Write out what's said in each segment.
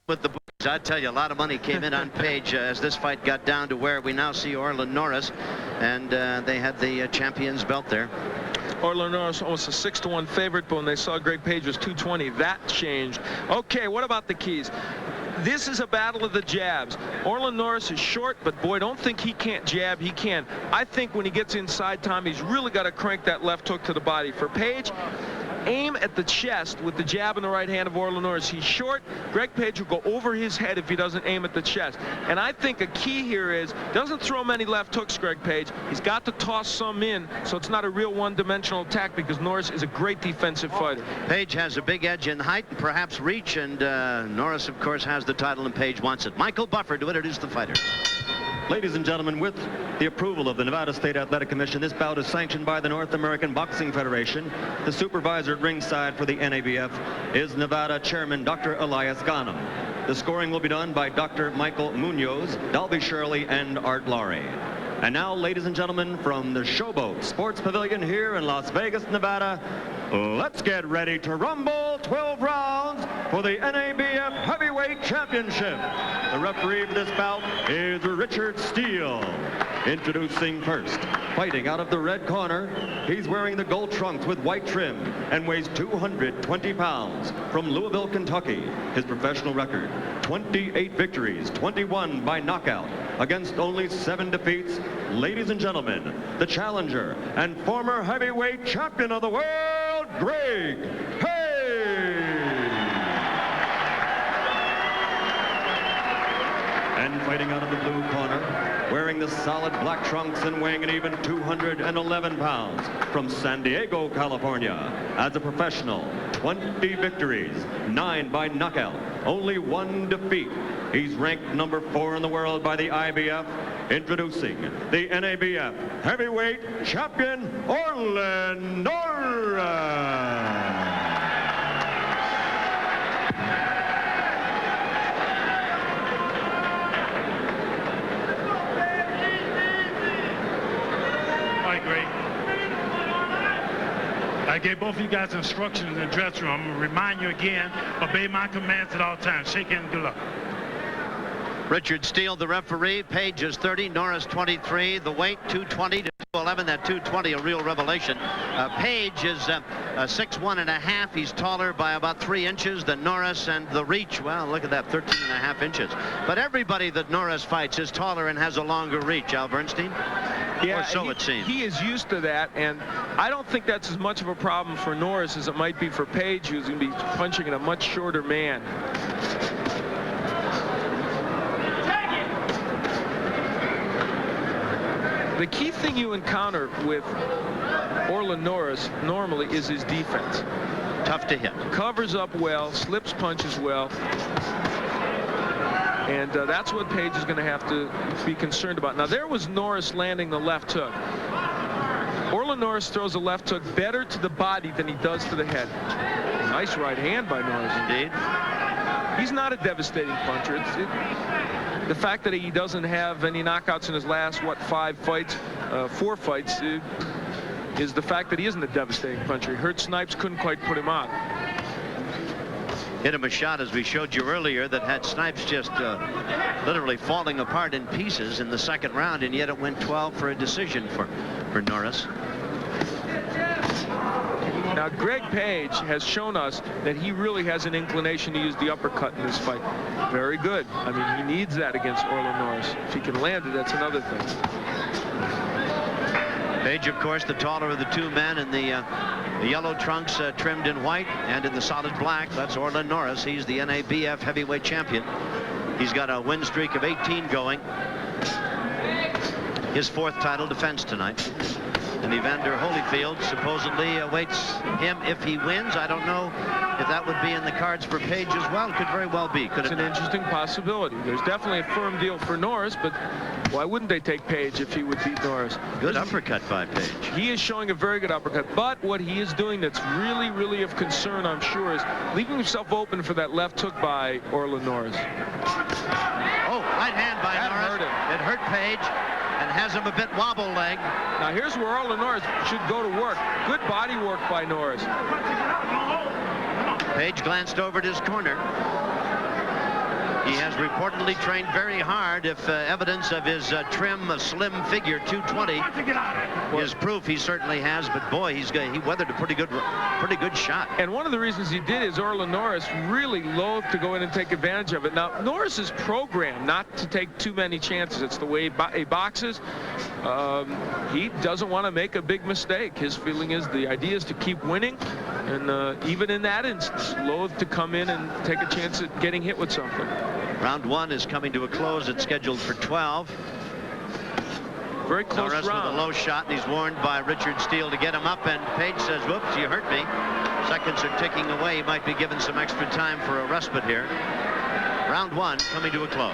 with the books. I tell you, a lot of money came in on Page as this fight got down to where we now see Orlin Norris, and they had the champion's belt there. Orlin Norris almost a 6-1 favorite, but when they saw Greg Page was 220, that changed. Okay, what about the keys? This is a battle of the jabs. Orlin Norris is short, but boy, don't think he can't jab. He can. I think when he gets inside, Tom, he's really got to crank that left hook to the body. For Page, aim at the chest with the jab in the right hand of Orlin Norris. He's short. Greg Page will go over his head if he doesn't aim at the chest. And I think a key here is, doesn't throw many left hooks, Greg Page. He's got to toss some in, so it's not a real one-dimensional attack, because Norris is a great defensive fighter. Page has a big edge in height and perhaps reach, and Norris, of course, has the title, and Page wants it. Michael Buffer to introduce the fighters. Ladies and gentlemen, with the approval of the Nevada State Athletic Commission, this bout is sanctioned by the North American Boxing Federation. The supervisor at ringside for the NABF is Nevada Chairman Dr. Elias Ghanem. The scoring will be done by Dr. Michael Munoz, Dalby Shirley, and Art Laurie. And now, ladies and gentlemen, from the Showboat Sports Pavilion here in Las Vegas, Nevada, let's get ready to rumble. 12 rounds for the NABF Heavyweight Championship. The referee for this bout is Richard Steele. Introducing first, fighting out of the red corner, he's wearing the gold trunks with white trim and weighs 220 pounds. From Louisville, Kentucky, his professional record, 28 victories, 21 by knockout, against only 7 defeats. Ladies and gentlemen, the challenger and former heavyweight champion of the world, Greg Page. And fighting out of the blue corner, wearing the solid black trunks and weighing an even 211 pounds, from San Diego, California, as a professional, 20 victories, 9 by knockout, only 1 defeat. He's ranked number 4 in the world by the IBF. Introducing the NABF Heavyweight Champion, Orlin Norris. I gave both of you guys instructions in the dressing room. I'm going to remind you again, obey my commands at all times. Shake hands, good luck. Richard Steele, the referee. Page is 30, Norris 23. The weight, 220 to 211. That 220, a real revelation. Page is 6'1½". He's taller by about 3 inches than Norris, and the reach, well, look at that, 13.5 inches. But everybody that Norris fights is taller and has a longer reach. Al Bernstein? Yeah, or so it seems. He is used to that, and I don't think that's as much of a problem for Norris as it might be for Page, who's going to be punching at a much shorter man. The key thing you encounter with Orlin Norris normally is his defense. Tough to hit. Covers up well, slips punches well. And that's what Page is going to have to be concerned about. Now, there was Norris landing the left hook. Orlin Norris throws a left hook better to the body than he does to the head. Nice right hand by Norris. Indeed. He's not a devastating puncher. The fact that he doesn't have any knockouts in his last, 4 fights, is the fact that he isn't a devastating puncher. Hurt Snipes couldn't quite put him out. Hit him a shot, as we showed you earlier, that had Snipes just literally falling apart in pieces in the second round, and yet it went 12 for a decision for Norris. Now, Greg Page has shown us that he really has an inclination to use the uppercut in this fight. Very good. I mean, he needs that against Orlin Norris. If he can land it, that's another thing. Page, of course, the taller of the 2 men, in the yellow trunks trimmed in white, and in the solid black, that's Orlin Norris. He's the NABF heavyweight champion. He's got a win streak of 18 going. His 4th title defense tonight. And Evander Holyfield supposedly awaits him if he wins. I don't know if that would be in the cards for Page as well. It could very well be. It's an interesting possibility. There's definitely a firm deal for Norris, but why wouldn't they take Page if he would beat Norris? Good uppercut by Page. He is showing a very good uppercut, but what he is doing that's really, really of concern, I'm sure, is leaving himself open for that left hook by Orlin Norris. Oh, right hand by Norris. Hurt him. It hurt Page. And has him a bit wobble leg. Now here's where Orlin Norris should go to work. Good body work by Norris. Page glanced over at his corner. has reportedly trained very hard. If evidence of his trim, slim figure, 220, is proof, he certainly has. But boy, he weathered a pretty good shot. And one of the reasons he did is Orlin Norris really loath to go in and take advantage of it. Now, Norris is programmed not to take too many chances. It's the way he boxes. He doesn't want to make a big mistake. His feeling is the idea is to keep winning, and even in that instance, loath to come in and take a chance at getting hit with something. Round 1 is coming to a close. It's scheduled for 12. Very close Norris round. with a low shot, and he's warned by Richard Steele to get him up, and Page says, whoops, you hurt me. Seconds are ticking away. He might be given some extra time for a respite here. Round 1 coming to a close.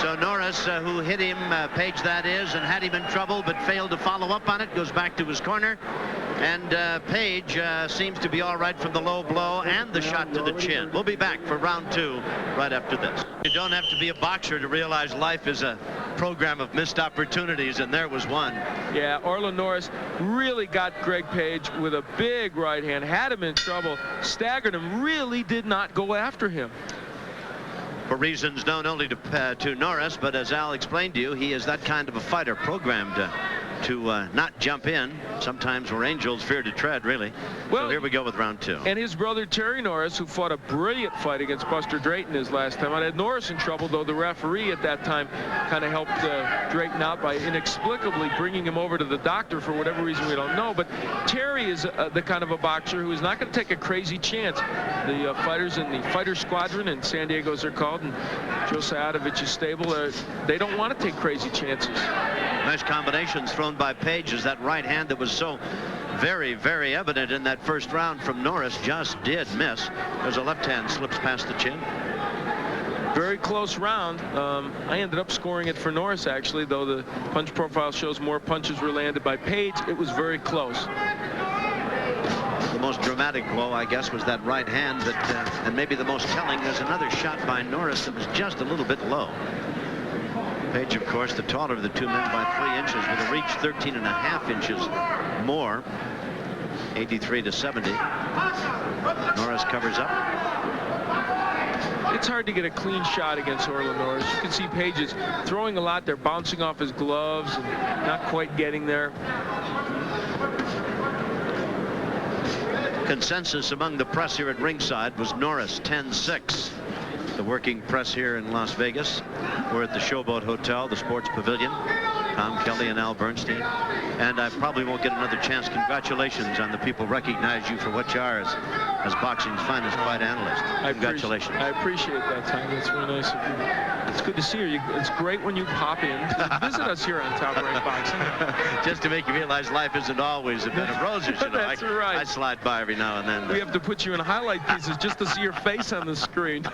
So Norris, who hit him, Page that is, and had him in trouble but failed to follow up on it, goes back to his corner. And Page seems to be all right from the low blow and the shot to the chin. We'll be back for round 2 right after this. You don't have to be a boxer to realize life is a program of missed opportunities, and there was one. Yeah, Orlin Norris really got Greg Page with a big right hand, had him in trouble, staggered him, really did not go after him. For reasons known only to Norris, but as Al explained to you, he is that kind of a fighter, programmed to not jump in. Sometimes where angels fear to tread, really. Well, so here we go with round 2. And his brother Terry Norris, who fought a brilliant fight against Buster Drayton his last time. I had Norris in trouble, though the referee at that time kind of helped Drayton out by inexplicably bringing him over to the doctor for whatever reason we don't know. But Terry is the kind of a boxer who is not going to take a crazy chance. The fighters in the fighter squadron in San Diego, as they're called, and Joe Sajadovich's stable, they don't want to take crazy chances. Nice combinations thrown by Page, as that right hand that was so very, very evident in that first round from Norris just did miss. As a left hand slips past the chin. Very close round. I ended up scoring it for Norris, actually, though the punch profile shows more punches were landed by Page. It was very close. The most dramatic blow, I guess, was that right hand, and maybe the most telling is another shot by Norris that was just a little bit low. Page, of course, the taller of the two men by 3 inches, with a reach 13.5 inches more, 83 to 70. Norris covers up. It's hard to get a clean shot against Orlin Norris. You can see Page is throwing a lot there, bouncing off his gloves and not quite getting there. Consensus among the press here at ringside was Norris 10-6. The working press here in Las Vegas. We're at the Showboat Hotel, the Sports Pavilion. Tom Kelly and Al Bernstein. And I probably won't get another chance. Congratulations on the people recognize you for what you are as boxing's finest fight analyst. Congratulations. I appreciate that, Tom. That's really nice of you. It's good to see you. It's great when you pop in to visit us here on Top Rank Boxing. Just to make you realize life isn't always a bed of roses. You know. That's right. I slide by every now and then. We have to put you in highlight pieces just to see your face on the screen.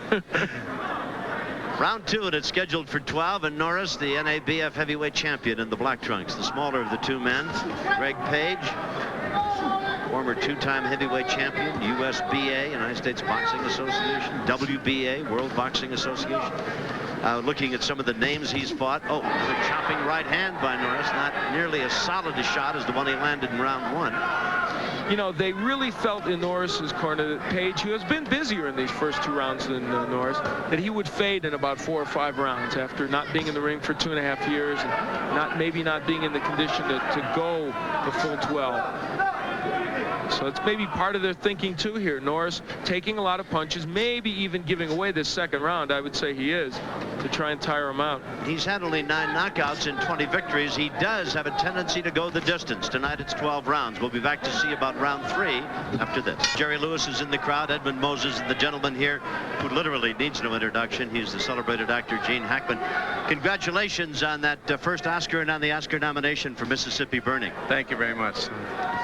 Round 2, and it's scheduled for 12, and Norris, the NABF heavyweight champion in the black trunks, the smaller of the two men. Greg Page, former 2-time heavyweight champion, USBA, United States Boxing Association, WBA, World Boxing Association. Looking at some of the names he's fought. Oh, another chopping right hand by Norris. Not nearly as solid a shot as the one he landed in round 1. You know, they really felt in Norris's corner that Page, who has been busier in these first 2 rounds than Norris, that he would fade in about 4 or 5 rounds after not being in the ring for 2.5 years and maybe not being in the condition to go the full 12. So it's maybe part of their thinking too here. Norris taking a lot of punches, maybe even giving away this second round. I would say he is, to try and tire him out. He's had only 9 knockouts and 20 victories. He does have a tendency to go the distance. Tonight it's 12 rounds. We'll be back to see about round 3 after this. Jerry Lewis is in the crowd. Edmund Moses, and the gentleman here who literally needs no introduction. He's the celebrated actor Gene Hackman. Congratulations on that first Oscar and on the Oscar nomination for Mississippi Burning. Thank you very much.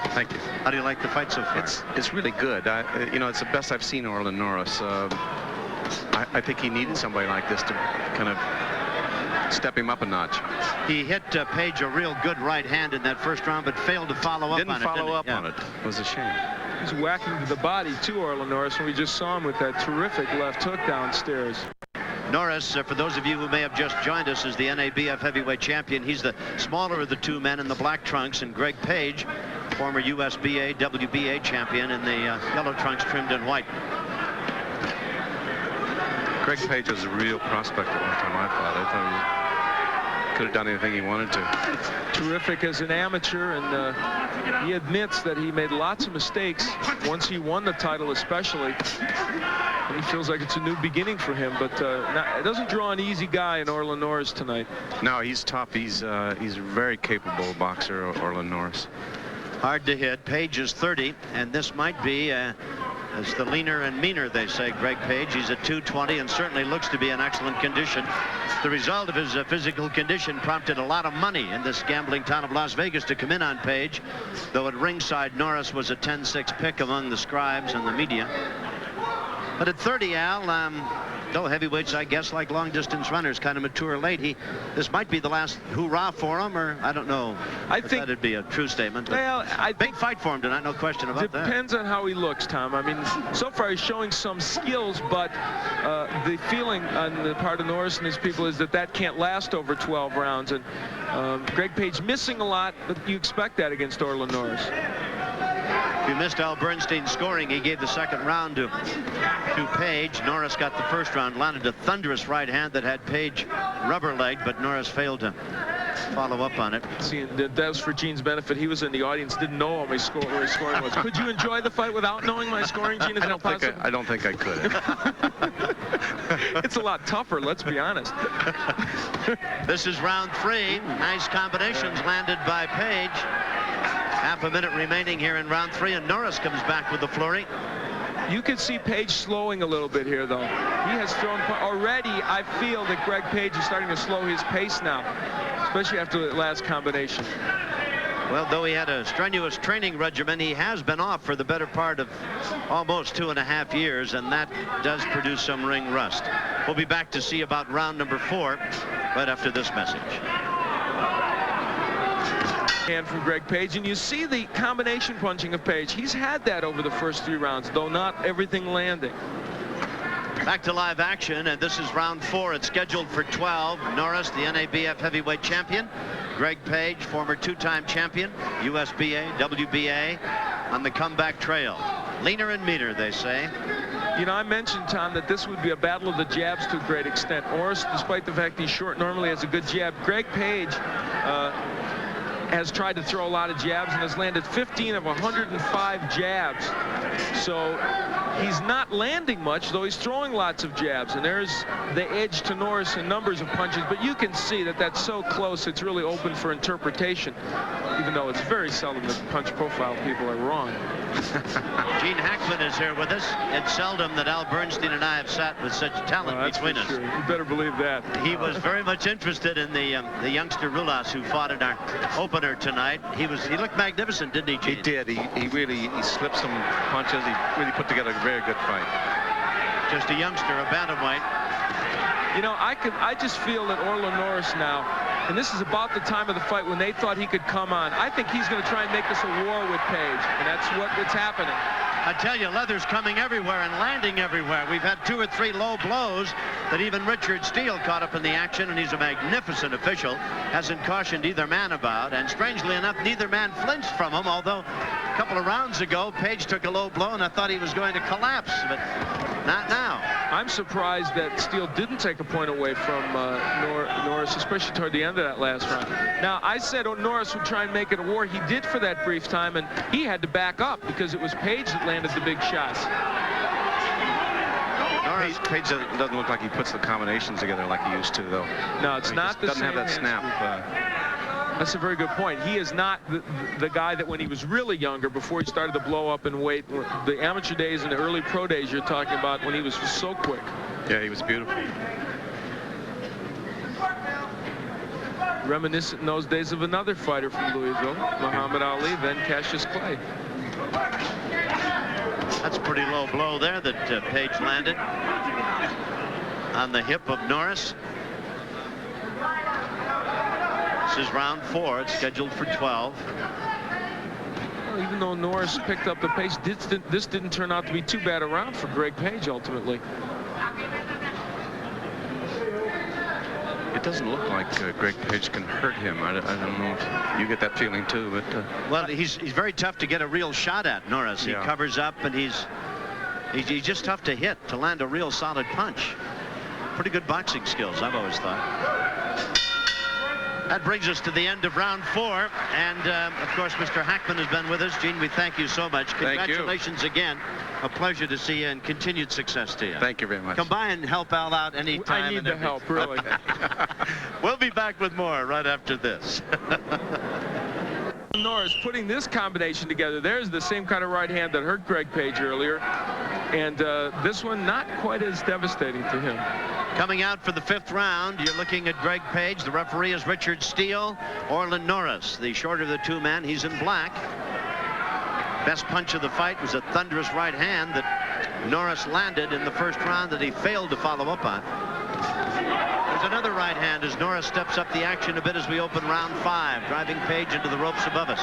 Thank you. How do you like the fight so far? It's really good. You know, it's the best I've seen Orlin Norris. I think he needed somebody like this to kind of step him up a notch. He hit Page a real good right hand in that first round, but failed to follow up on it. Didn't follow up on it. It was a shame. He's whacking to the body too, Orlin Norris, and we just saw him with that terrific left hook downstairs. Norris, for those of you who may have just joined us, is the NABF heavyweight champion. He's the smaller of the two men in the black trunks, and Greg Page, former USBA, WBA champion in the yellow trunks trimmed in white. Greg Page was a real prospect at one time, I thought he could have done anything he wanted to. Terrific as an amateur, and he admits that he made lots of mistakes once he won the title, especially. And he feels like it's a new beginning for him, but it doesn't draw an easy guy in Orlin Norris tonight. No, he's tough. He's a very capable boxer, Orlin Norris. Hard to hit. Page is 30, and this might be as the leaner and meaner, they say, Greg Page. He's at 220 and certainly looks to be in excellent condition. The result of his physical condition prompted a lot of money in this gambling town of Las Vegas to come in on Page, though at ringside Norris was a 10-6 pick among the scribes and the media. But at 30, Al, though heavyweights, I guess, like long-distance runners, kind of mature late. This might be the last hoorah for him, or I don't know. I think that'd be a true statement. Well, big fight for him tonight, no question about that. Depends on how he looks, Tom. I mean, so far he's showing some skills, but the feeling on the part of Norris and his people is that can't last over 12 rounds. And Greg Page missing a lot, but you expect that against Orlin Norris. If you missed Al Bernstein's scoring, he gave the second round to Page. Norris got the first round, landed a thunderous right hand that had Page rubber-legged, but Norris failed to follow up on it. See, that was for Gene's benefit. He was in the audience, didn't know what his scoring was. Could you enjoy the fight without knowing my scoring, Gene? I don't think I could. It's a lot tougher, let's be honest. This is round 3. Nice combinations landed by Page. Half a minute remaining here in round 3, and Norris comes back with the flurry. You can see Page slowing a little bit here, though. He has thrown already. I feel that Greg Page is starting to slow his pace now, especially after the last combination. Well, though he had a strenuous training regimen, he has been off for the better part of almost 2.5 years, and that does produce some ring rust. We'll be back to see about round number 4 right after this message. Hand from Greg Page, and you see the combination punching of Page. He's had that over the first 3 rounds, though not everything landing. Back to live action, and this is round 4. It's scheduled for 12. Norris, the NABF heavyweight champion. Greg Page, former 2-time champion, USBA, WBA, on the comeback trail. Leaner and meaner, they say. You know, I mentioned, Tom, that this would be a battle of the jabs to a great extent. Norris, despite the fact he's short, normally has a good jab. Greg Page has tried to throw a lot of jabs and has landed 15 of 105 jabs. So he's not landing much, though he's throwing lots of jabs. And there's the edge to Norris in numbers of punches. But you can see that that's so close, it's really open for interpretation, even though it's very seldom that punch profile people are wrong. Gene Hackman is here with us. It's seldom that Al Bernstein and I have sat with such talent between us. Sure. You better believe that. He was very much interested in the youngster Rulas, who fought in our opener tonight. He looked magnificent, didn't he, Gene? He did. He really slipped some punches. He really put together a very good fight. Just a youngster, a bantamweight. You know, I just feel that Orlin Norris now, and this is about the time of the fight when they thought he could come on. I think he's going to try and make this a war with Page, and that's what's happening. I tell you, leather's coming everywhere and landing everywhere. We've had 2 or 3 low blows that even Richard Steele caught up in the action, and he's a magnificent official. Hasn't cautioned either man about, and strangely enough, neither man flinched from him, although a couple of rounds ago, Page took a low blow, and I thought he was going to collapse, but not now. I'm surprised that Steele didn't take a point away from Norris, especially toward the end of that last round. Now, I said Norris would try and make it a war. He did for that brief time, and he had to back up because it was Page that landed the big shots. Page doesn't look like he puts the combinations together like he used to, though. No, it's not the same. Doesn't have that snap. That's a very good point. He is not the guy that when he was really younger, before he started to blow up in weight, the amateur days and the early pro days you're talking about, when he was so quick. Yeah, he was beautiful. Reminiscent in those days of another fighter from Louisville, Muhammad Ali, then Cassius Clay. That's a pretty low blow there that Page landed on the hip of Norris. This is round 4. It's scheduled for 12. Well, even though Norris picked up the pace, this didn't turn out to be too bad a round for Greg Page ultimately. It doesn't look like Greg Page can hurt him. I don't know if you get that feeling too, but well, he's very tough to get a real shot at, Norris. He covers up, and he's just tough to hit, to land a real solid punch. pretty good boxing skills, I've always thought. That brings us to the end of round 4. And, of course, Mr. Hackman has been with us. Gene, we thank you so much. Congratulations again. A pleasure to see you and continued success to you. Thank you very much. Come by and help Al out anytime. I need the help, really. We'll be back with more right after this. Norris putting this combination together. There's the same kind of right hand that hurt Greg Page earlier. And this one not quite as devastating to him. Coming out for the 5th round, you're looking at Greg Page. The referee is Richard Steele. Orlin Norris, the shorter of the two men. He's in black. Best punch of the fight was a thunderous right hand that Norris landed in the 1st round that he failed to follow up on. There's another right hand as Norris steps up the action a bit as we open round 5, driving Page into the ropes above us.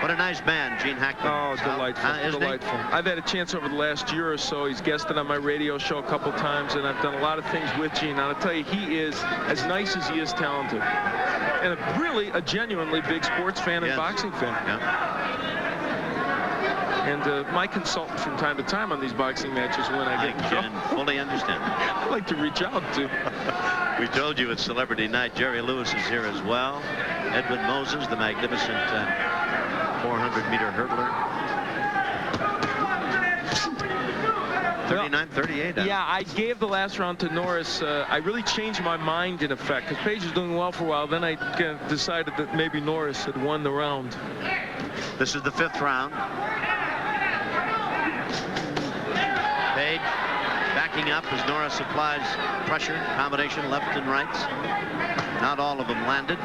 What a nice man, Gene Hackman. Oh, delightful, delightful. I've had a chance over the last year or so. He's guested on my radio show a couple times, and I've done a lot of things with Gene. And I'll tell you, he is as nice as he is talented. And really a genuinely big sports fan and boxing fan. Yeah. And my consultant from time to time on these boxing matches when I get in trouble. I can fully understand. I'd like to reach out to. We told you it's Celebrity Night. Jerry Lewis is here as well. Edwin Moses, the magnificent 400-meter hurdler. 39-38. Yeah, I gave the last round to Norris. I really changed my mind in effect because Page was doing well for a while. Then I kind of decided that maybe Norris had won the round. This is the 5th round. Page backing up as Norris applies pressure, combination left and rights. Not all of them landed.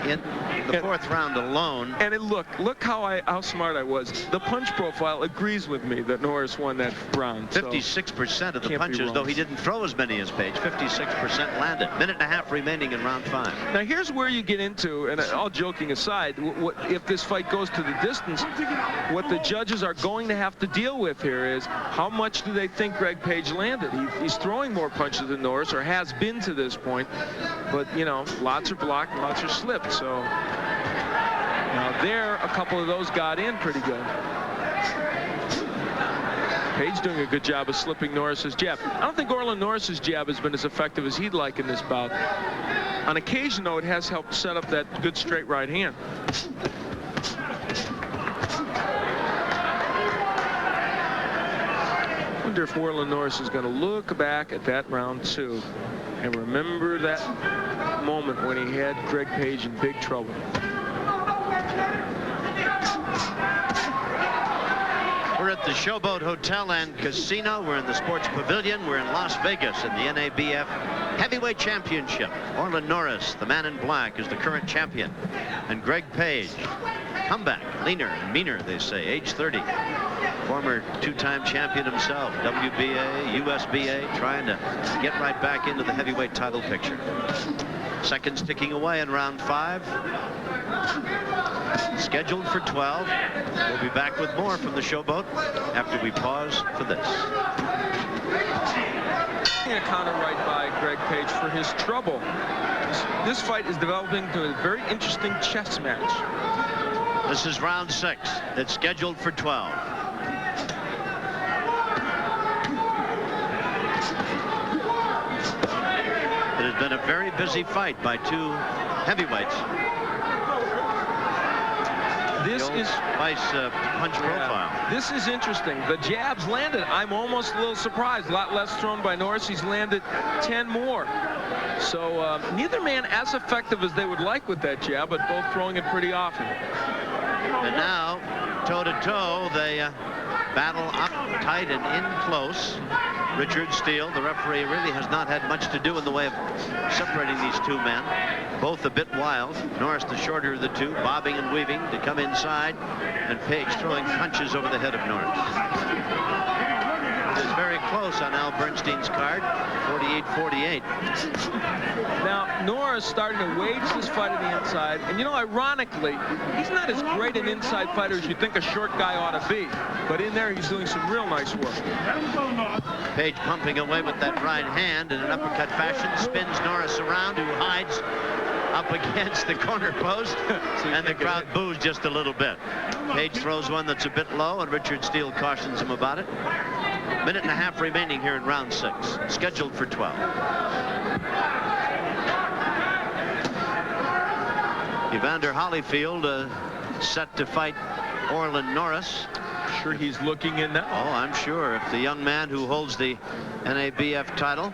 In the 4th round alone. And look how smart I was. The punch profile agrees with me that Norris won that round. 56% of the punches, though he didn't throw as many as Page. 56% landed. Minute and a half remaining in round 5. Now here's where you get into, and all joking aside, if this fight goes to the distance, what the judges are going to have to deal with here is how much do they think Greg Page landed? He's throwing more punches than Norris, or has been to this point, but you know, lots are blocked, lots are slipped. So now there, a couple of those got in pretty good. Page doing a good job of slipping Norris's jab. I don't think Orlin Norris's jab has been as effective as he'd like in this bout. On occasion, though, it has helped set up that good straight right hand. I wonder if Orlin Norris is going to look back at that round 2 and remember that moment when he had Greg Page in big trouble. We're at the Showboat Hotel and Casino. We're in the Sports Pavilion. We're in Las Vegas in the NABF Heavyweight Championship. Orlin Norris, the man in black, is the current champion. And Greg Page, comeback, leaner and meaner, they say, age 30. Former 2-time champion himself, WBA, USBA, trying to get right back into the heavyweight title picture. Seconds ticking away in round 5. Scheduled for 12. We'll be back with more from the Showboat after we pause for this. A counter right by Greg Page for his trouble. This fight is developing to a very interesting chess match. This is round 6. It's scheduled for 12. It has been a very busy fight by 2 heavyweights. This is Vice punch profile. This is interesting. The jabs landed. I'm almost a little surprised. A lot less thrown by Norris. He's landed 10 more. So neither man as effective as they would like with that jab, but both throwing it pretty often. And now, toe-to-toe, they battle up tight and in close. Richard Steele, the referee, really has not had much to do in the way of separating these 2 men. Both a bit wild. Norris, the shorter of the 2, bobbing and weaving to come inside, and Page throwing punches over the head of Norris. It is very close on Al Bernstein's card, 48-48. Now, Norris starting to wage this fight on the inside, and you know, ironically, he's not as great an inside fighter as you think a short guy ought to be, but in there he's doing some real nice work. Page pumping away with that right hand in an uppercut fashion, spins Norris around, who hides up against the corner post, and the crowd boos just a little bit. Page throws one that's a bit low, and Richard Steele cautions him about it. Minute and a half remaining here in round 6, scheduled for 12. Evander Holyfield set to fight Orlin Norris. Sure he's looking in now. Oh, I'm sure. If the young man who holds the NABF title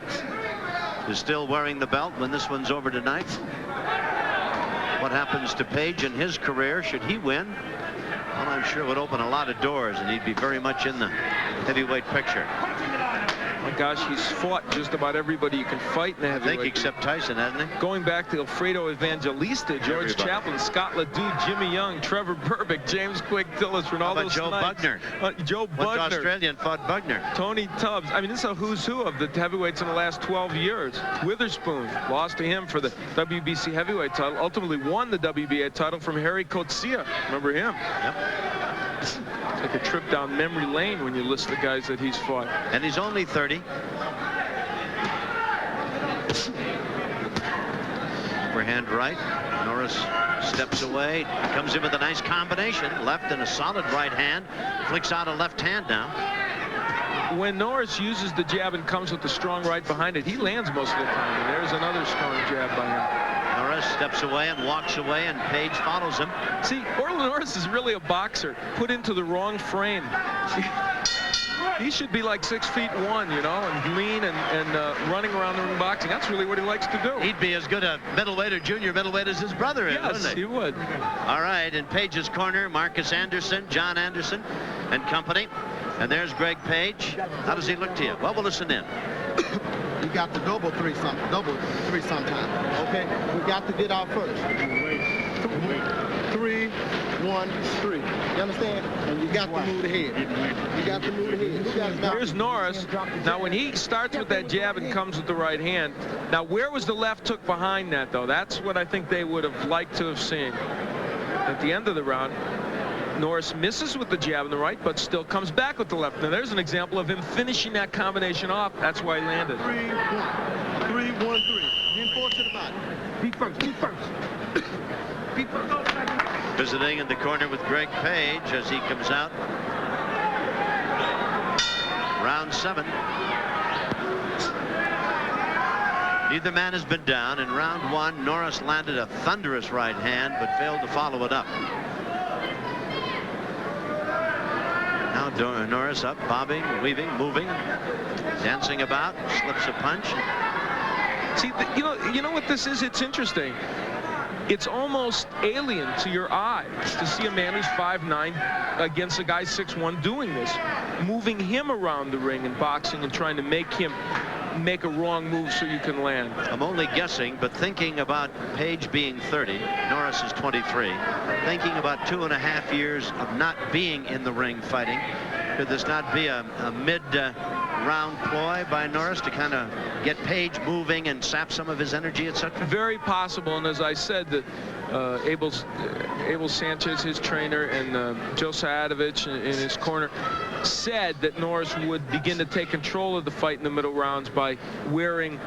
is still wearing the belt when this one's over tonight, what happens to Page in his career should he win? Well, I'm sure it would open a lot of doors, and he'd be very much in the heavyweight picture. My gosh, he's fought just about everybody you can fight in the heavyweight. I think except Tyson, hasn't he? Going back to Alfredo Evangelista, George Chaplin, Scott LeDoux, Jimmy Young, Trevor Berbick, James Quigg Tillis, Ronaldo Joe Snipes. Bugner. Joe What Bugner. Australian fought Bugner? Tony Tubbs. I mean, this is a who's who of the heavyweights in the last 12 years. Witherspoon lost to him for the WBC heavyweight title. Ultimately won the WBA title from Harry Coetzee. Remember him? Yep. It's like a trip down memory lane when you list the guys that he's fought. And he's only 30. Overhand right. Norris steps away. Comes in with a nice combination. Left and a solid right hand. Flicks out a left hand now. When Norris uses the jab and comes with the strong right behind it, he lands most of the time. And there's another strong jab by him. Norris steps away and walks away, and Page follows him. See, Orlin Norris is really a boxer put into the wrong frame. He should be like 6'1", you know, and lean and running around the ring boxing. That's really what he likes to do. He'd be as good a middleweight or junior middleweight as his brother is, Yes, wouldn't he would. All right, in Page's corner, Marcus Anderson, John Anderson, and company. And there's Greg Page. How does he look to you? Well, we'll listen in. We got to double three sometime. Okay? We got to get out first. 3, 1, 3. You understand? And you got to move the head. You got to move the head. Here's Norris. Now, when he starts with that jab and comes with the right hand, now where was the left hook behind that, though? That's what I think they would have liked to have seen. At the end of the round, Norris misses with the jab in the right, but still comes back with the left. Now, there's an example of him finishing that combination off. That's why he landed. 3, 1. 3, 1, 3. Reinforce to the body. Feet first. Feet first. Feet first. Visiting in the corner with Greg Page as he comes out. Round 7. Neither man has been down. In round 1, Norris landed a thunderous right hand, but failed to follow it up. Now Norris up, bobbing, weaving, moving, dancing about, slips a punch. See, you know what this is? It's interesting. It's almost alien to your eye to see a man who's 5'9" against a guy 6'1" doing this, moving him around the ring in boxing and trying to make him make a wrong move so you can land. I'm only guessing, but thinking about Page being 30, Norris is 23, thinking about 2.5 years of not being in the ring fighting, could this not be a mid-round ploy by Norris to kind of get Page moving and sap some of his energy, etc.? Very possible, and as I said, that Abel Sanchez, his trainer, and Joe Sajadovich in his corner said that Norris would begin to take control of the fight in the middle rounds by wearing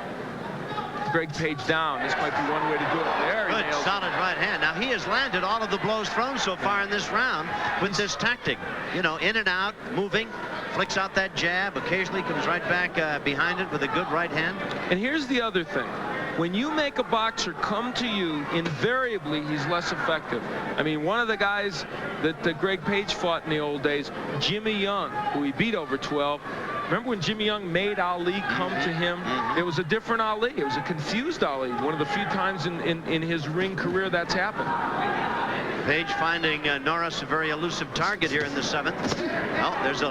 Greg Page down. This might be one way to do it. There he Good, nails solid right hand. Now, he has landed all of the blows thrown so far in this round with this tactic. You know, in and out, moving, flicks out that jab, occasionally comes right back behind it with a good right hand. And here's the other thing. When you make a boxer come to you, invariably he's less effective. I mean, one of the guys that Greg Page fought in the old days, Jimmy Young, who he beat over 12. Remember when Jimmy Young made Ali come to him? It was a different Ali. It was a confused Ali. One of the few times in his ring career that's happened. Page finding Norris a very elusive target here in the 7th. Oh, there's a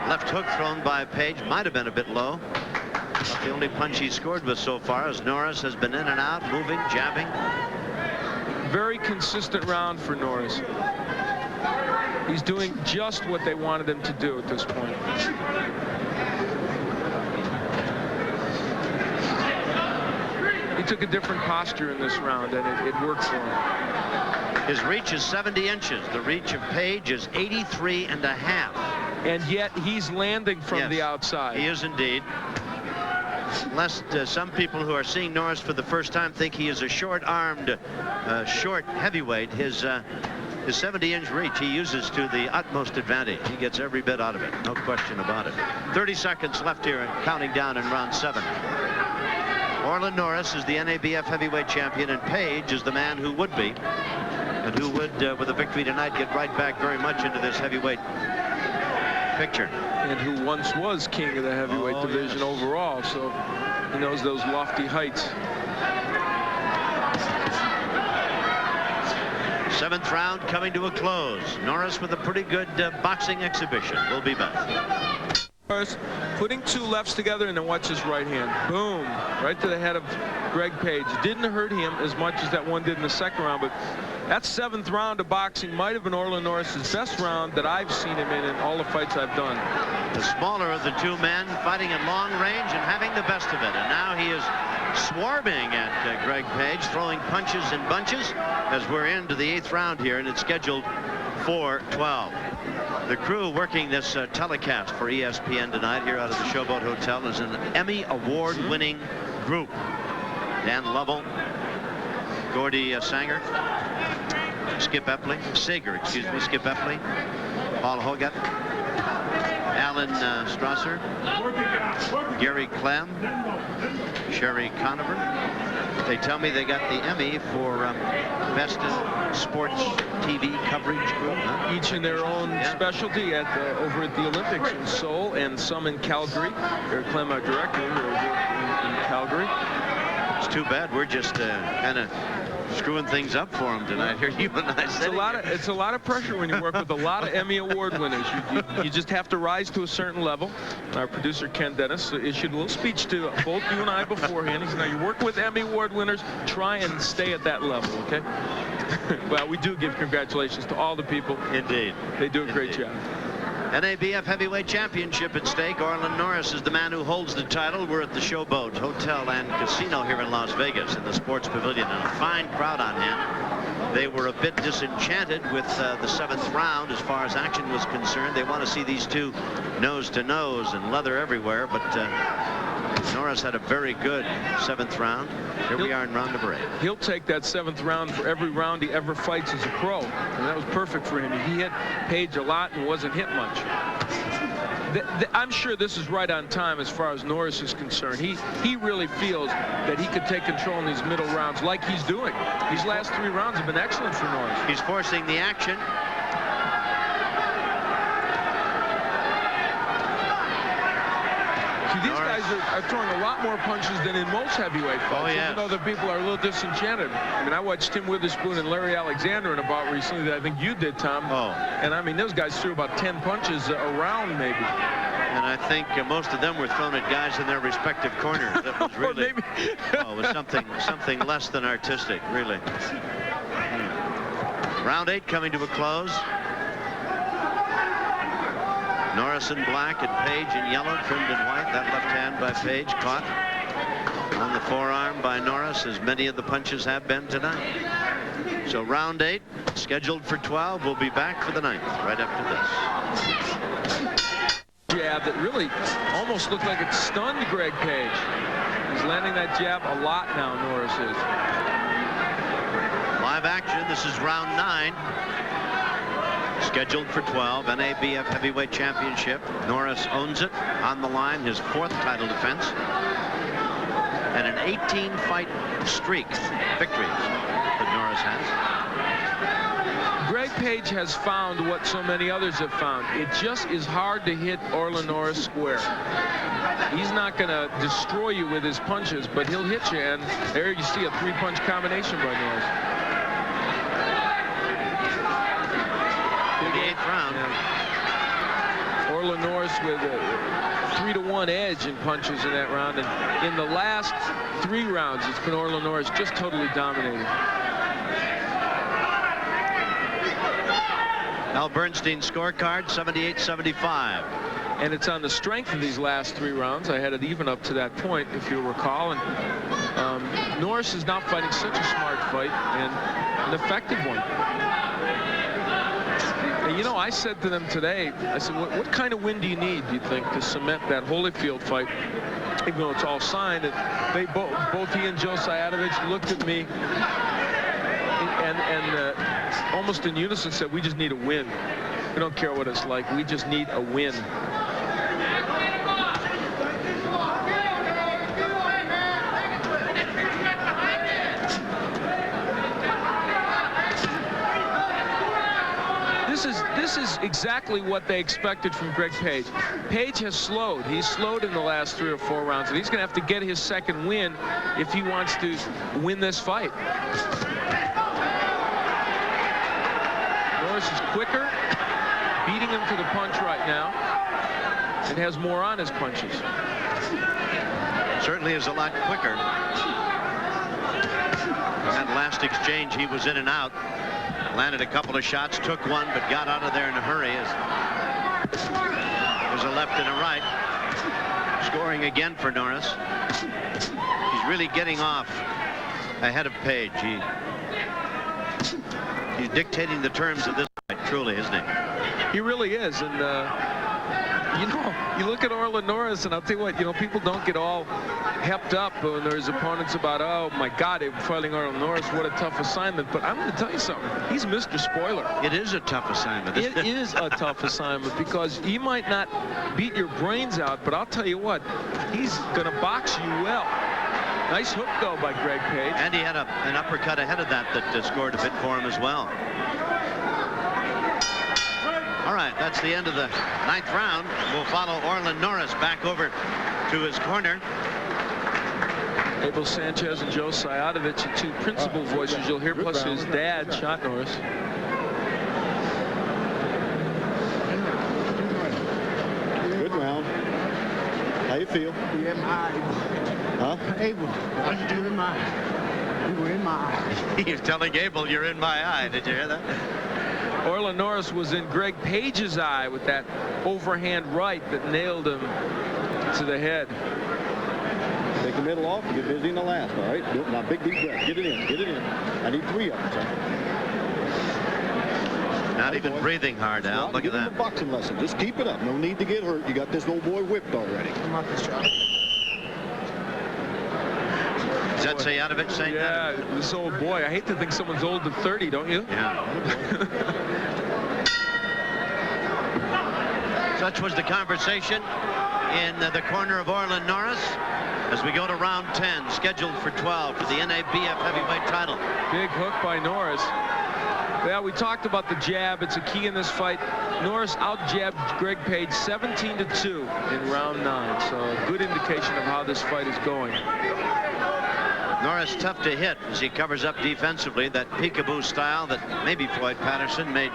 left hook thrown by Page. Might have been a bit low. But the only punch he scored with so far as Norris has been in and out, moving, jabbing. Very consistent round for Norris. He's doing just what they wanted him to do at this point. He took a different posture in this round, and it worked for him. His reach is 70 inches. The reach of Page is 83.5. And yet he's landing from the outside. He is indeed. Lest some people who are seeing Norris for the first time think he is a short-armed, short heavyweight. His his 70-inch reach he uses to the utmost advantage. He gets every bit out of it, no question about it. 30 seconds left here and counting down in round 7. Orlin Norris is the NABF heavyweight champion, and Page is the man who would be, and who would, with a victory tonight, get right back very much into this heavyweight picture. And who once was king of the heavyweight division overall, so he knows those lofty heights. 7th round coming to a close. Norris with a pretty good boxing exhibition. We'll be back. First, putting 2 lefts together, and then watch his right hand. Boom, right to the head of Greg Page. Didn't hurt him as much as that one did in the 2nd round, but that 7th round of boxing might have been Orlin Norris's best round that I've seen him in all the fights I've done. The smaller of the 2 men fighting at long range and having the best of it. And now he is swarming at Greg Page, throwing punches in bunches as we're into the 8th round here, and it's scheduled for 12. The crew working this telecast for ESPN tonight here out of the Showboat Hotel is an Emmy award-winning group. Dan Lovell, Gordy Sanger, Skip Sager, Skip Epley, Paul Hogat, Alan Strasser, Gary Clem, Sherry Conover. They tell me they got the Emmy for best sports TV coverage group. Huh? Each in their own specialty over at the Olympics in Seoul and some in Calgary. Gary Clem, our director, in Calgary. It's too bad we're just kind of screwing things up for them tonight here. You and I it's a lot of pressure when you work with a lot of Emmy Award winners. You just have to rise to a certain level. Our producer Ken Dennis issued a little speech to both you and I beforehand. He said, "Now you work with Emmy Award winners, try and stay at that level, okay?" Well, we do give congratulations to all the people. Indeed, they do a great job. NABF Heavyweight Championship at stake. Orlin Norris is the man who holds the title. We're at the Showboat Hotel and Casino here in Las Vegas in the Sports Pavilion, and a fine crowd on hand. They were a bit disenchanted with the 7th round as far as action was concerned. They want to see these 2 nose to nose and leather everywhere, but Norris had a very good 7th round. Here we are in round number 8. He'll take that 7th round for every round he ever fights as a pro, and that was perfect for him. He hit Page a lot and wasn't hit much. I'm sure this is right on time as far as Norris is concerned. He really feels that he could take control in these middle rounds like he's doing. These last 3 rounds have been excellent for Norris. He's forcing the action. See, these guys are throwing a lot more punches than in most heavyweight fights, even though the people are a little disenchanted. I mean, I watched Tim Witherspoon and Larry Alexander in a bout recently that I think you did, Tom. And I mean, those guys threw about 10 punches a round, maybe. And I think most of them were thrown at guys in their respective corners. That was really, it was something less than artistic, really. Round 8 coming to a close. Norris in black and Page in yellow, trimmed in white. That left hand by Page caught on the forearm by Norris, as many of the punches have been tonight. So round 8 scheduled for 12. We'll be back for the 9th right after this. Jab that really almost looked like it stunned Greg Page. He's landing that jab a lot now, Norris is. Live action. This is round 9. Scheduled for 12, NABF Heavyweight Championship. Norris owns it on the line, his 4th title defense. And an 18-fight streak victories that Norris has. Greg Page has found what so many others have found. It just is hard to hit Orlin Norris square. He's not going to destroy you with his punches, but he'll hit you, and there you see a 3-punch combination by Norris. In the 8th round. Orlin Norris with a 3-to-1 edge in punches in that round, and in the last 3 rounds, it's been Orlin Norris just totally dominating. Al Bernstein scorecard, 78-75. And it's on the strength of these last 3 rounds. I had it even up to that point, if you'll recall. And Norris is now fighting such a smart fight and an effective one. And, you know, I said to them today, I said, what kind of win do you need, do you think, to cement that Holyfield fight? Even though it's all signed, and they both he and Joe Syatovich looked at me, and almost in unison said, we just need a win. We don't care what it's like. We just need a win. This is exactly what they expected from Greg Page. Page has slowed. He's slowed in the last 3 or 4 rounds, and he's going to have to get his second win if he wants to win this fight. Norris is quicker, beating him to the punch right now, and has more on his punches. Certainly is a lot quicker. That last exchange, he was in and out. Landed a couple of shots, took one, but got out of there in a hurry. There's a left and a right. Scoring again for Norris. He's really getting off ahead of Page. He's dictating the terms of this fight, truly, isn't he? He really is. And, you know, you look at Orlin Norris, and I'll tell you what, you know, people don't get all hepped up when there's opponents about, oh, my God, they're fighting Orlin Norris. What a tough assignment. But I'm going to tell you something. He's Mr. Spoiler. It is a tough assignment. It is a tough assignment because he might not beat your brains out, but I'll tell you what, he's going to box you well. Nice hook, though, by Greg Page. And he had an uppercut ahead of that scored a bit for him as well. All right, that's the end of the 9th round. We'll follow Orlin Norris back over to his corner. Abel Sanchez and Joe Sayadovich, the 2 principal voices you'll hear, plus his dad shot Norris. Good round. How you feel? Yeah, my eye. Huh? Abel, how you doing in my eye? You were in my eye. You're telling Abel you're in my eye. Did you hear that? Orlin Norris was in Greg Page's eye with that overhand right that nailed him to the head. Take the middle off and get busy in the last, all right? Now, big deep breath. Get it in. Get it in. I need 3 of them, son. Not even breathing hard, Al. Look at that. Give him a boxing lesson. Just keep it up. No need to get hurt. You got this little boy whipped already. Is that Sayadovich saying that? Yeah, this old boy. I hate to think someone's old to 30, don't you? Yeah. Such was the conversation in the corner of Orlin Norris as we go to round 10, scheduled for 12 for the NABF heavyweight title. Big hook by Norris. Yeah, we talked about the jab. It's a key in this fight. Norris out-jabbed Greg Page 17-2 in round 9. So a good indication of how this fight is going. Norris tough to hit as he covers up defensively, that peekaboo style that maybe Floyd Patterson made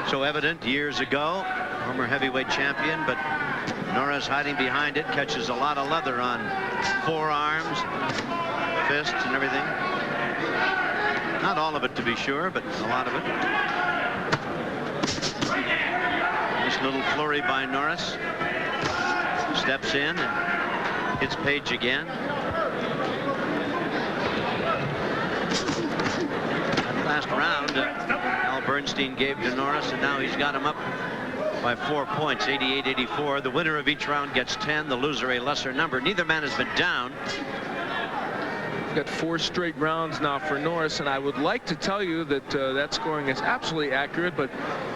so evident years ago. Former heavyweight champion, but Norris hiding behind it, catches a lot of leather on forearms, fists, and everything. Not all of it, to be sure, but a lot of it. Nice little flurry by Norris. Steps in and hits Page again. Last round, Al Bernstein gave to Norris, and now he's got him up by 4 points, 88-84. The winner of each round gets 10, the loser a lesser number. Neither man has been down. We've got 4 straight rounds now for Norris, and I would like to tell you that that scoring is absolutely accurate, but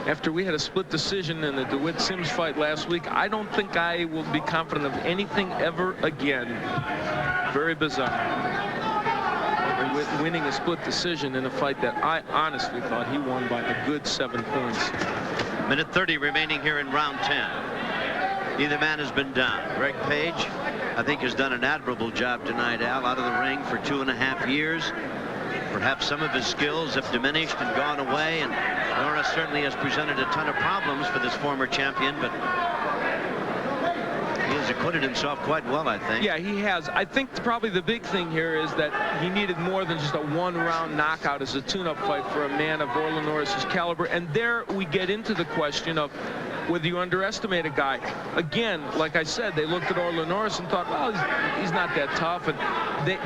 after we had a split decision in the DeWitt Sims fight last week, I don't think I will be confident of anything ever again. Very bizarre. Winning a split decision in a fight that I honestly thought he won by a good 7 points. Minute 30 remaining here in round 10. Neither man has been down. Greg Page, I think, has done an admirable job tonight, Al, out of the ring for 2.5 years. Perhaps some of his skills have diminished and gone away, and Norris certainly has presented a ton of problems for this former champion, but he has acquitted himself quite well, I think. Yeah, he has. I think probably the big thing here is that he needed more than just a 1-round knockout as a tune-up fight for a man of Orlin Norris's caliber. And there we get into the question of whether you underestimate a guy. Again, like I said, they looked at Orlin Norris and thought, well, he's not that tough. And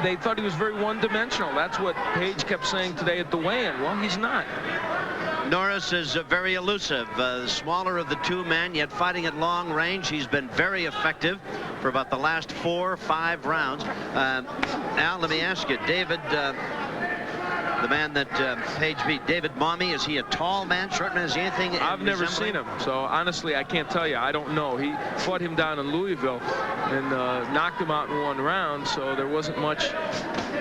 they thought he was very one-dimensional. That's what Page kept saying today at the weigh-in. Well, he's not. Norris is very elusive, the smaller of the 2 men, yet fighting at long range. He's been very effective for about the last 4 or 5 rounds. Al, let me ask you, David The man that Page beat, David Mommy, is he a tall man, short man? Is he anything? I've never seen him, so honestly, I can't tell you. I don't know. He fought him down in Louisville and knocked him out in 1 round, so there wasn't much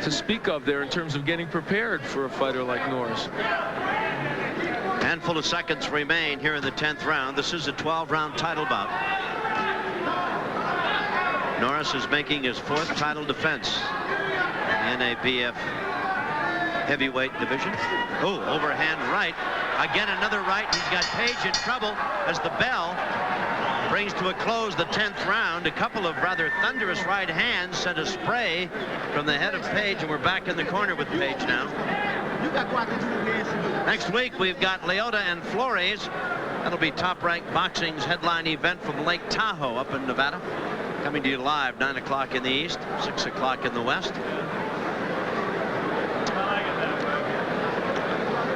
to speak of there in terms of getting prepared for a fighter like Norris. Handful of seconds remain here in the 10th round. This is a 12-round title bout. Norris is making his 4th title defense in the NABF heavyweight division. Oh, overhand right. Again, another right. He's got Page in trouble as the bell brings to a close the 10th round. A couple of rather thunderous right hands sent a spray from the head of Page, and we're back in the corner with Page now. Next week, we've got Lyoto and Flores. That'll be Top Rank Boxing's headline event from Lake Tahoe up in Nevada. Coming to you live, 9 o'clock in the east, 6 o'clock in the west.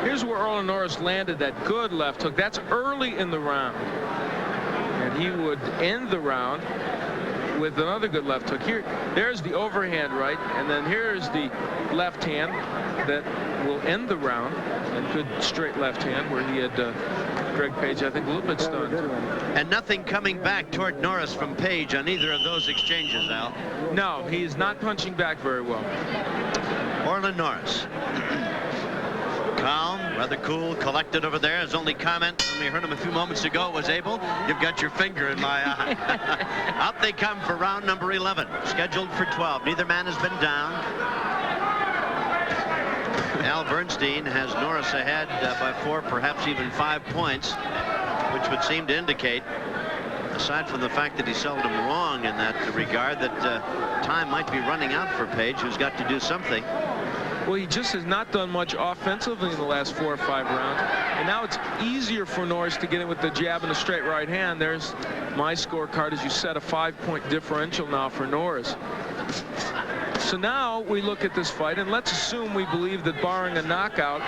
Here's where Orlin Norris landed that good left hook. That's early in the round. And he would end the round with another good left hook. There's the overhand right, and then here's the left hand that will end the round. And good straight left hand where he had Greg Page, I think, a little bit stunned. And nothing coming back toward Norris from Page on either of those exchanges, Al. No, he's not punching back very well. Orlin Norris. Calm, rather cool, collected over there. His only comment when we heard him a few moments ago was, Abel, you've got your finger in my eye. Out they come for round number 11, scheduled for 12. Neither man has been down. Al Bernstein has Norris ahead by 4, perhaps even 5 points, which would seem to indicate, aside from the fact that he's seldom wrong in that regard, that time might be running out for Page, who's got to do something. Well, he just has not done much offensively in the last 4 or 5 rounds. And now it's easier for Norris to get in with the jab and a straight right hand. There's my scorecard, as you said, a 5-point differential now for Norris. So now we look at this fight, and let's assume we believe that barring a knockout,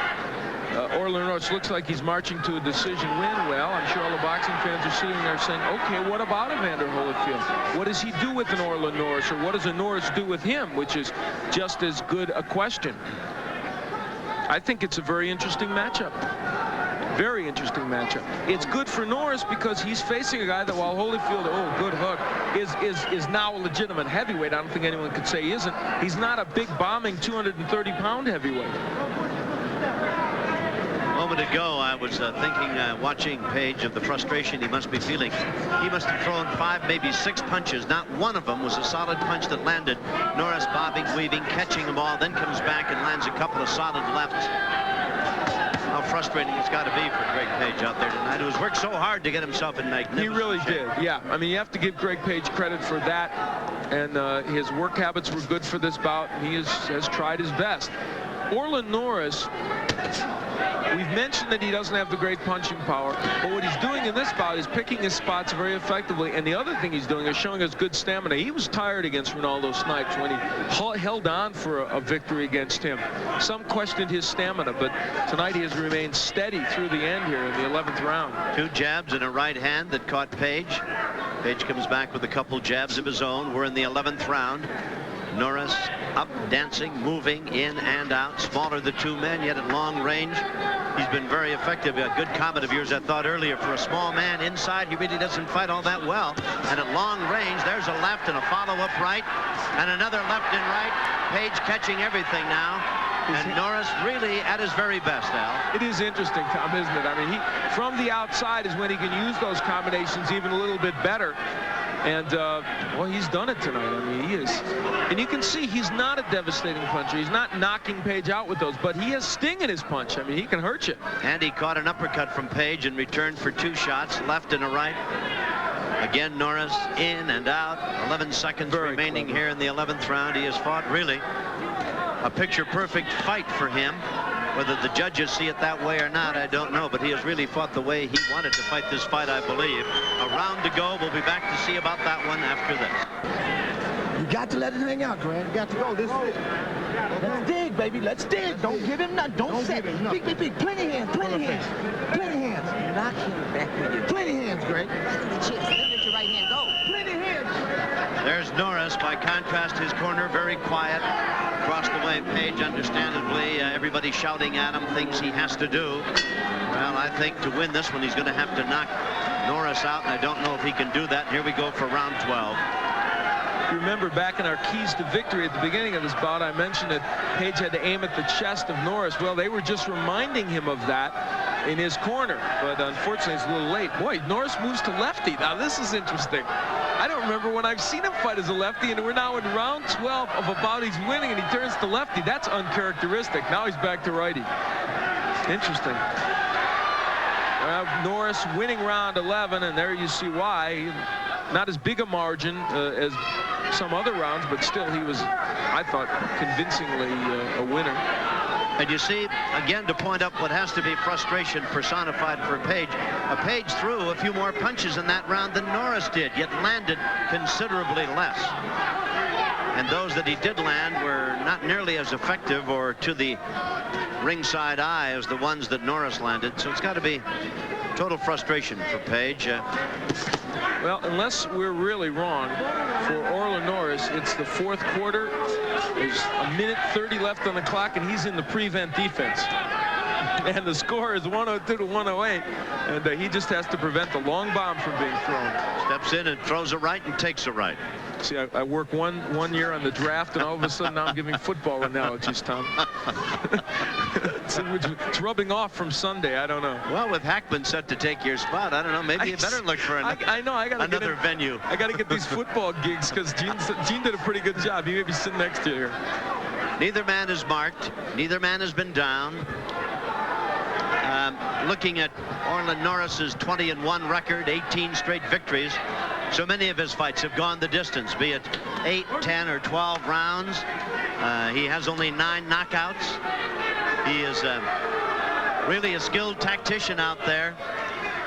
Orlin Norris looks like he's marching to a decision win. Well, I'm sure all the boxing fans are sitting there saying, okay, what about Evander Holyfield? What does he do with an Orlin Norris, or what does a Norris do with him, which is just as good a question. I think it's a very interesting matchup. Very interesting matchup. It's good for Norris because he's facing a guy that, while Holyfield, oh, good hook, is now a legitimate heavyweight. I don't think anyone could say he isn't. He's not a big bombing 230-pound heavyweight. A moment ago, I was thinking, watching Page, of the frustration he must be feeling. He must have thrown 5, maybe 6 punches. Not one of them was a solid punch that landed. Norris bobbing, weaving, catching them all, then comes back and lands a couple of solid lefts. How frustrating it's got to be for Greg Page out there tonight, who's worked so hard to get himself in magnificent He really shape. did, yeah. I mean, you have to give Greg Page credit for that. And his work habits were good for this bout. He has tried his best. Orlin Norris, we've mentioned that he doesn't have the great punching power, but what he's doing in this bout is picking his spots very effectively, and the other thing he's doing is showing us good stamina. He was tired against Ronaldo Snipes when he held on for a victory against him. Some questioned his stamina, but tonight he has remained steady through the end here in the 11th round. 2 jabs and a right hand that caught Page. Page comes back with a couple jabs of his own. We're in the 11th round. Norris up, dancing, moving in and out. Smaller the 2 men, yet at long range. He's been very effective. A good comment of yours, I thought earlier, for a small man inside, he really doesn't fight all that well. And at long range, there's a left and a follow-up right, and another left and right. Page catching everything now. And Norris really at his very best, Al. It is interesting, Tom, isn't it? I mean, from the outside is when he can use those combinations even a little bit better. And, well, he's done it tonight. I mean, he is. And you can see he's not a devastating puncher. He's not knocking Page out with those, but he has sting in his punch. I mean, he can hurt you. And he caught an uppercut from Page in return for 2 shots, left and a right. Again, Norris in and out. 11 seconds remaining here in the 11th round. He has fought really a picture-perfect fight for him. Whether the judges see it that way or not, I don't know, but he has really fought the way he wanted to fight this fight, I believe. A round to go. We'll be back to see about that one after this. You got to let it hang out, Grant. You got to go. This is it. Let's dig, baby. Let's dig. Don't give him nothing. Don't set. Big. Plenty hands. Plenty hands. Plenty hands. Knock him back with your Plenty hands, Greg. chest. Let your right hand go. Plenty hands. There's Norris. By contrast, his corner very quiet. Across the way, Page, understandably, everybody shouting at him, things he has to do. Well, I think to win this one, he's going to have to knock Norris out, and I don't know if he can do that. Here we go for round 12. You remember back in our keys to victory at the beginning of this bout, I mentioned that Page had to aim at the chest of Norris. Well, they were just reminding him of that in his corner, but unfortunately it's a little late. Boy, Norris moves to lefty. Now this is interesting. I don't remember when I've seen him fight as a lefty, and we're now in round 12 of a bout he's winning, and he turns to lefty. That's uncharacteristic. Now he's back to righty. Interesting. Norris winning round 11, and there you see why. Not as big a margin as some other rounds, but still he was, I thought, convincingly a winner. And you see, again, to point up what has to be frustration personified for Page. Page threw a few more punches in that round than Norris did, yet landed considerably less. And those that he did land were not nearly as effective or to the ringside eye as the ones that Norris landed. So it's got to be total frustration for Page. Well, unless we're really wrong, for Orlin Norris, it's the fourth quarter. There's a minute 30 left on the clock, and he's in the prevent defense. And the score is 102 to 108, and he just has to prevent the long bomb from being thrown. Steps in and throws a right and takes a right. See, I work one year on the draft, and all of a sudden now I'm giving football analogies, Tom. It's rubbing off from Sunday. I don't know. Well, with Hackman set to take your spot, I don't know. Maybe you better look for another venue. I got to get these football gigs because Gene did a pretty good job. He may be sitting next to you here. Neither man is marked. Neither man has been down. Looking at Orlin Norris's 20-1 record, 18 straight victories. So many of his fights have gone the distance, be it 8, 10, or 12 rounds. He has only 9 knockouts. He is really a skilled tactician out there.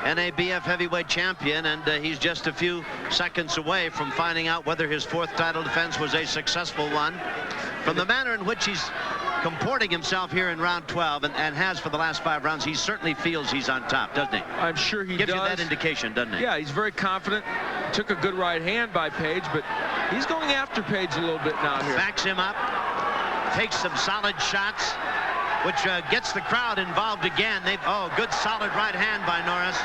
NABF heavyweight champion, and he's just a few seconds away from finding out whether his 4th title defense was a successful one. From the manner in which he's comporting himself here in round 12 and has for the last 5 rounds, he certainly feels he's on top, doesn't he? I'm sure he gives does. You that indication, doesn't he? Yeah, he's very confident. Took a good right hand by Page, but he's going after Page a little bit now here. Backs him up, takes some solid shots, which gets the crowd involved again. Good solid right hand by Norris.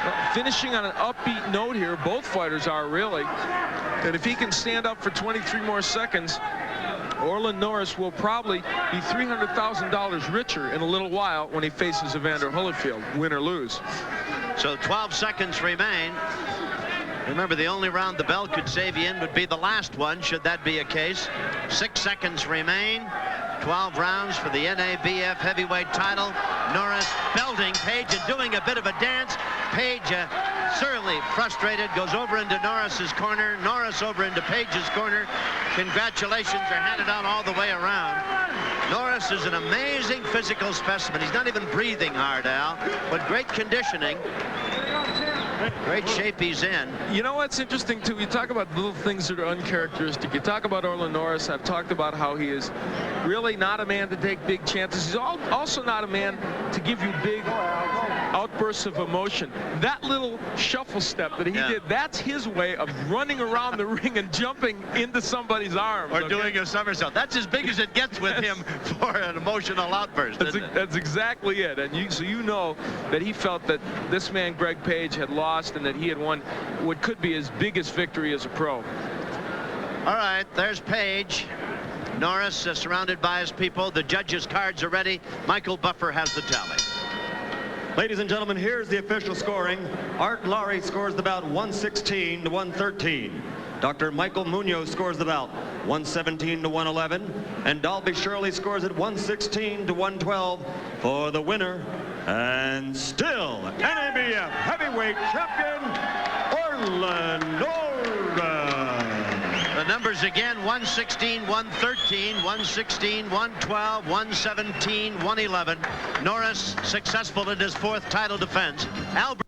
Well, finishing on an upbeat note here, both fighters are really. And if he can stand up for 23 more seconds, Orlin Norris will probably be $300,000 richer in a little while when he faces Evander Holyfield, win or lose. So 12 seconds remain. Remember, the only round the bell could save you in would be the last one, should that be a case. 6 seconds remain. 12 rounds for the NABF heavyweight title. Norris belting Page and doing a bit of a dance. Page certainly frustrated, goes over into Norris's corner. Norris over into Page's corner. Congratulations are handed out all the way around. Norris is an amazing physical specimen. He's not even breathing hard, Al, but great conditioning. Great shape he's in. You know what's interesting, too? You talk about little things that are uncharacteristic. You talk about Orlin Norris. I've talked about how he is really not a man to take big chances. He's also not a man to give you big outbursts of emotion. That little shuffle step that he did, that's his way of running around the ring and jumping into somebody's arms. Or doing a somersault. That's as big as it gets with him for an emotional outburst. That's exactly it. And so you know that he felt that this man, Greg Page, had lost and that he had won what could be his biggest victory as a pro. All right, there's Page. Norris surrounded by his people. The judges' cards are ready. Michael Buffer has the tally. Ladies and gentlemen, here's the official scoring. Art Laurie scores the bout 116 to 113. Dr. Michael Munoz scores the bout 117 to 111. And Dalby Shirley scores it 116 to 112 for the winner. And still NABF heavyweight champion, Orlin Norris. The numbers again: 116, 113, 116, 112, 117, 111. Norris successful in his 4th title defense. Albert